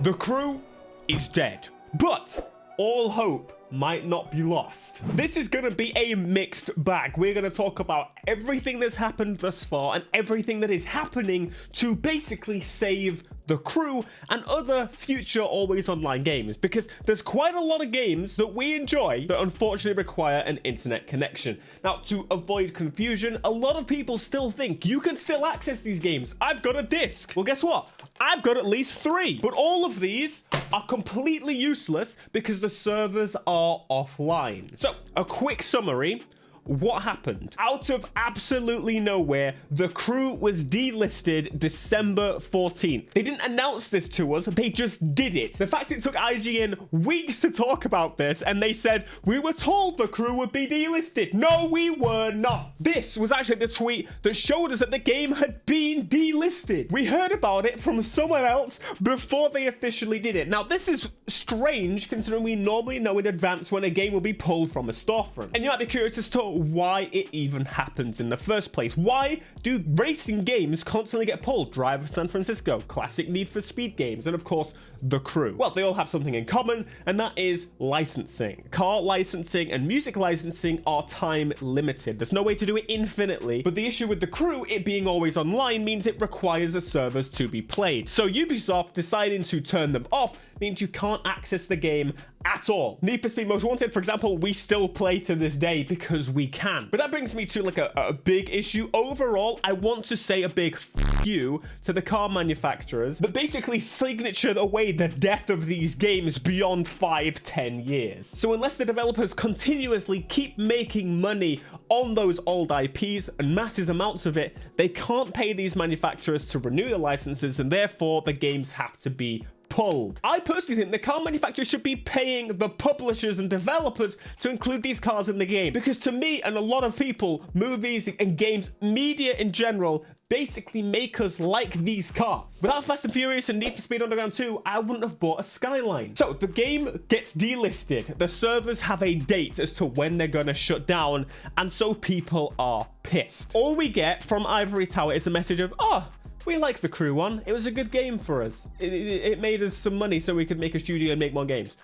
The crew is dead, but all hope might not be lost. This is going to be a mixed bag. We're going to talk about everything that's happened thus far and everything that is happening to basically save the crew and other future always online games, because there's quite a lot of games that we enjoy that unfortunately require an internet connection. Now, to avoid confusion, a lot of people still think you can still access these games. I've got a disc. Well, guess what? I've got at least 3, but all of these are completely useless because the servers are offline. So, a quick summary. What happened? Out of absolutely nowhere, the crew was delisted December 14th. They didn't announce this to us, they just did it. The fact it took IGN weeks to talk about this, and they said, we were told the crew would be delisted. No, we were not. This was actually the tweet that showed us that the game had been delisted. We heard about it from someone else before they officially did it. Now, this is strange considering we normally know in advance when a game will be pulled from a storefront. And you might be curious as to why it even happens in the first place. Why do racing games constantly get pulled? Drive of San Francisco, classic Need for Speed games, and of course, the crew. Well, they all have something in common, and that is licensing. Car licensing and music licensing are time limited. There's no way to do it infinitely, but the issue with the crew, it being always online, means it requires the servers to be played. So Ubisoft deciding to turn them off means you can't access the game at all. Need for Speed Most Wanted, for example, we still play to this day because we can. But that brings me to like a big issue. Overall, I want to say a big f you to the car manufacturers that basically signatured away the death of these games beyond 5-10 years. So unless the developers continuously keep making money on those old IPs and massive amounts of it, they can't pay these manufacturers to renew the licenses, and therefore the games have to be pulled. I personally think the car manufacturers should be paying the publishers and developers to include these cars in the game, because to me and a lot of people, movies and games, media in general, basically make us like these cars. Without Fast and Furious and Need for Speed Underground 2, I wouldn't have bought a Skyline. So the game gets delisted. The servers have a date as to when they're gonna shut down, and so people are pissed. All we get from Ivory Tower is a message of, oh, we like the crew one. It was a good game for us. It made us some money so we could make a studio and make more games.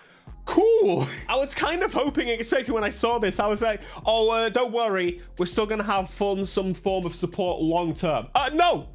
Cool. I was kind of hoping and expecting when I saw this, I was like, oh, don't worry. We're still going to have some form of support long term. No,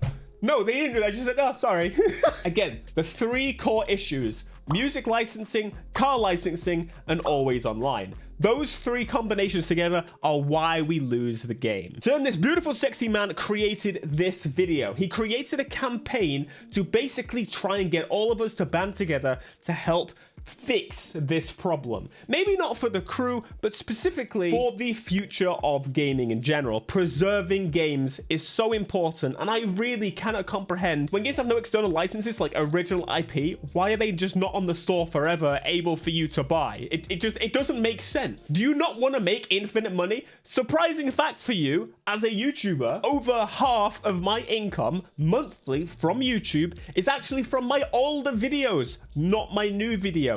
they didn't do that. I just said, oh, sorry. Again, the 3 core issues: music licensing, car licensing, and always online. Those 3 combinations together are why we lose the game. So then this beautiful, sexy man created this video. He created a campaign to basically try and get all of us to band together to help fix this problem. Maybe not for the crew, but specifically for the future of gaming in general. Preserving games is so important, and I really cannot comprehend when games have no external licenses like original IP, why are they just not on the store forever, able for you to buy? It doesn't make sense. Do you not want to make infinite money? Surprising fact for you, as a YouTuber, over half of my income monthly from YouTube is actually from my older videos, not my new videos.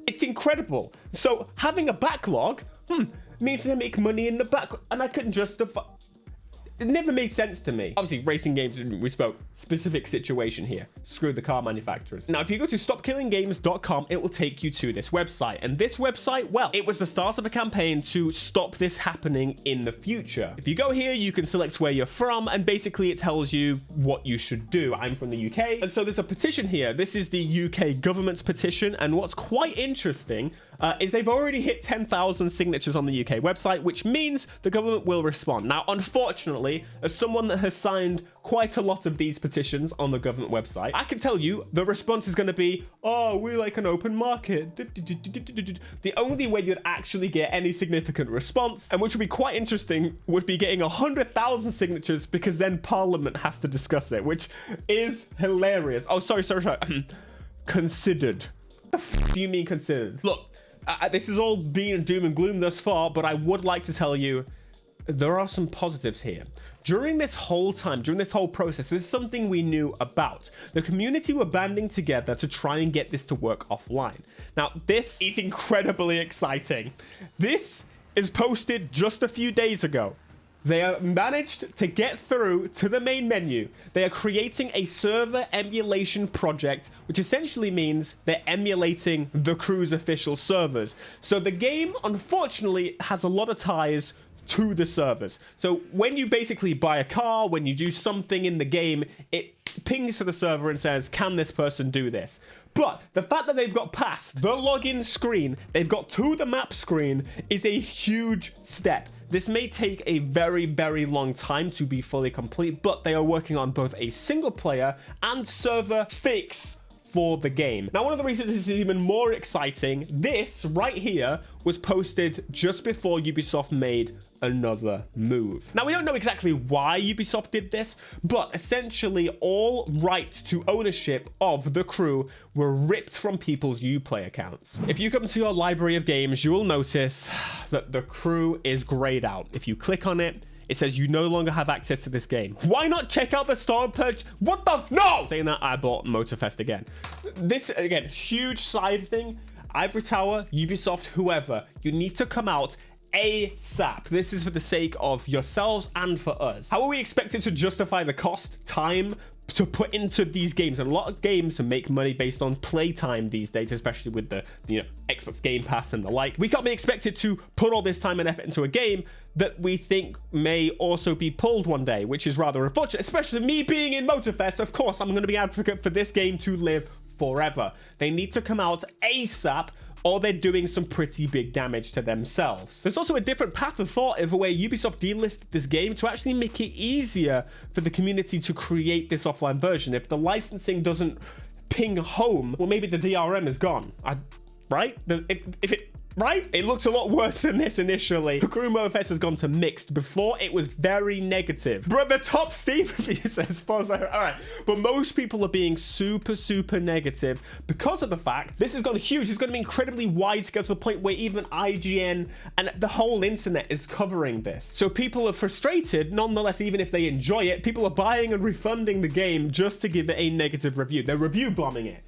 It's incredible. So having a backlog means I make money in the back, and I can justify. It never made sense to me. Obviously, racing games, we spoke, specific situation here. Screw the car manufacturers. Now, if you go to stopkillinggames.com, it will take you to this website. And this website, well, it was the start of a campaign to stop this happening in the future. If you go here, you can select where you're from, and basically it tells you what you should do. I'm from the UK, and so there's a petition here. This is the UK government's petition, and what's quite interesting is they've already hit 10,000 signatures on the UK website, which means the government will respond. Now, unfortunately, as someone that has signed quite a lot of these petitions on the government website, I can tell you the response is going to be, oh, we like an open market. The only way you'd actually get any significant response, and which would be quite interesting, would be getting 100,000 signatures, because then Parliament has to discuss it, which is hilarious. Oh, sorry. Considered. What the f do you mean considered? Look, this has all been doom and gloom thus far, but I would like to tell you there are some positives here. During this whole time, during this whole process, this is something we knew about. The community were banding together to try and get this to work offline. Now, this is incredibly exciting. This is posted just a few days ago. They have managed to get through to the main menu. They are creating a server emulation project, which essentially means they're emulating the crew's official servers. So the game, unfortunately, has a lot of ties to the servers. So when you basically buy a car, when you do something in the game, it pings to the server and says, can this person do this? But the fact that they've got past the login screen, they've got to the map screen, is a huge step. This may take a very, very long time to be fully complete, but they are working on both a single player and server fix for the game. Now, one of the reasons this is even more exciting, this right here was posted just before Ubisoft made another move. Now, we don't know exactly why Ubisoft did this, but essentially all rights to ownership of the crew were ripped from people's Uplay accounts. If you come to your library of games, you will notice that the crew is grayed out. If you click on it, it says you no longer have access to this game. Why not check out the store and purchase? What the? No! Saying that, I bought Motorfest again. This, again, huge side thing. Ivory Tower, Ubisoft, whoever, you need to come out ASAP. This is for the sake of yourselves and for us. How are we expected to justify the cost, time to put into these games? And a lot of games make money based on playtime these days, especially with the Xbox Game Pass and the like. We can't be expected to put all this time and effort into a game that we think may also be pulled one day, which is rather unfortunate, especially me being in Motorfest. Of course, I'm going to be an advocate for this game to live forever. They need to come out ASAP, or they're doing some pretty big damage to themselves. There's also a different path of thought of where Ubisoft delisted this game to actually make it easier for the community to create this offline version. If the licensing doesn't ping home, well, maybe the DRM is gone, right? Right? It looks a lot worse than this initially. The Crew Motorfest has gone to mixed. Before, it was very negative. Bro, the top Steam reviews, as far as all right. But most people are being super, super negative because of the fact this has gone huge. It's going to be incredibly wide scale to the point where even IGN and the whole internet is covering this. So people are frustrated. Nonetheless, even if they enjoy it, people are buying and refunding the game just to give it a negative review. They're review bombing it.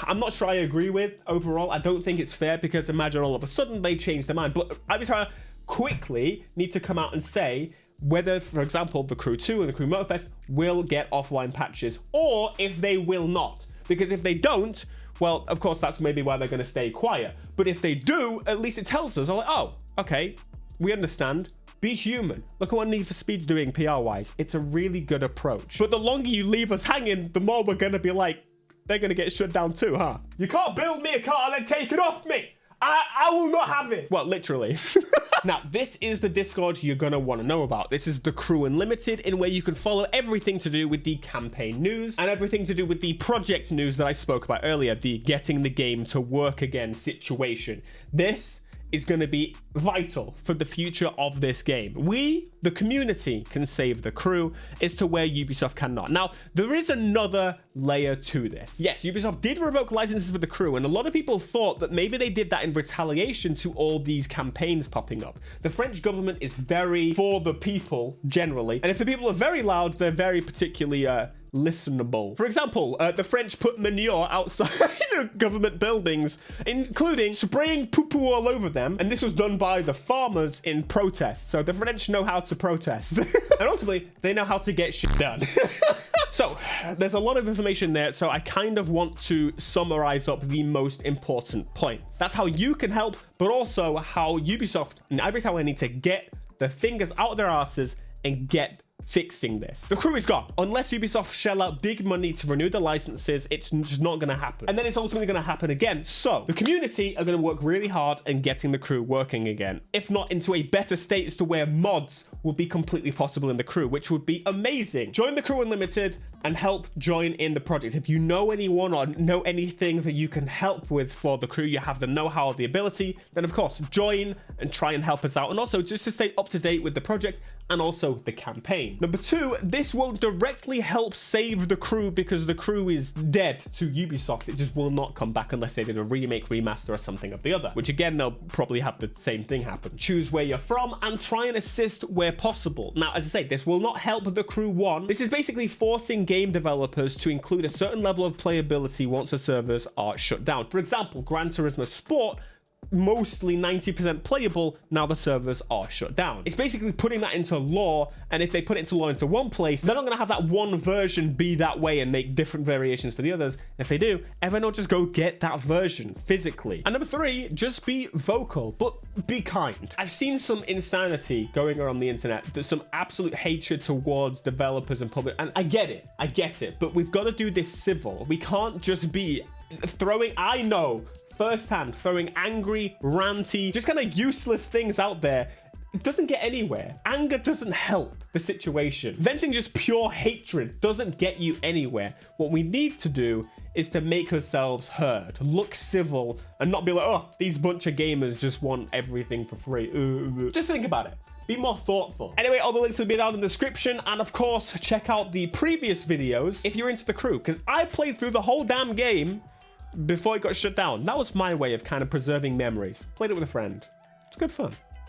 I'm not sure I agree with overall. I don't think it's fair because imagine all of a sudden they change their mind. But I was trying to quickly need to come out and say whether, for example, the Crew 2 and the Crew Motorfest will get offline patches or if they will not. Because if they don't, well, of course, that's maybe why they're going to stay quiet. But if they do, at least it tells us, like, oh, okay, we understand. Be human. Look at what Need for Speed's doing PR-wise. It's a really good approach. But the longer you leave us hanging, the more we're going to be like, they're going to get shut down too, huh? You can't build me a car and then take it off me. I will not have it. Well, literally. Now, this is the Discord you're going to want to know about. This is the Crew Unlimited, in where you can follow everything to do with the campaign news and everything to do with the project news that I spoke about earlier, the getting the game to work again situation. This is going to be vital for the future of this game. We, the community, can save the crew as to where Ubisoft cannot. Now, there is another layer to this. Yes, Ubisoft did revoke licenses for the crew, and a lot of people thought that maybe they did that in retaliation to all these campaigns popping up. The French government is very for the people, generally, and if the people are very loud, they're very particularly listenable. For example, the French put manure outside government buildings, including spraying poo-poo all over them, and this was done by the farmers in protest. So the French know how to protest. And ultimately, they know how to get shit done. So there's a lot of information there, so I kind of want to summarize up the most important points. That's how you can help, but also how Ubisoft and Ivory Tower need to get the fingers out of their asses and get fixing this. The crew is gone. Unless Ubisoft shell out big money to renew the licenses, it's just not going to happen. And then it's ultimately going to happen again. So the community are going to work really hard in getting the crew working again, if not into a better state as to where mods will be completely possible in the crew, which would be amazing. Join the Crew Unlimited and help join in the project. If you know anyone or know anything that you can help with for the crew, you have the know-how or the ability, then of course join and try and help us out. And also just to stay up to date with the project and also the campaign. Number two, this won't directly help save the crew because the crew is dead to Ubisoft. It just will not come back unless they did a remake, remaster, or something of the other, which again, they'll probably have the same thing happen. Choose where you're from and try and assist where possible. Now, as I say, this will not help the crew one. This is basically forcing game developers to include a certain level of playability once the servers are shut down. For example, Gran Turismo Sport mostly 90% playable, now the servers are shut down. It's basically putting that into law, and if they put it into law into one place, they're not going to have that one version be that way and make different variations for the others. If they do, everyone will just go get that version physically. And number 3, just be vocal, but be kind. I've seen some insanity going around the internet. There's some absolute hatred towards developers and public, and I get it, but we've got to do this civil. We can't just be throwing, I know firsthand, throwing angry, ranty, just kind of useless things out there. It doesn't get anywhere. Anger doesn't help the situation. Venting just pure hatred doesn't get you anywhere. What we need to do is to make ourselves heard, look civil, and not be like, oh, these bunch of gamers just want everything for free. Just think about it. Be more thoughtful. Anyway, all the links will be down in the description. And of course, check out the previous videos if you're into the crew, because I played through the whole damn game before it got shut down. That was my way of kind of preserving memories. Played it with a friend. It's good fun.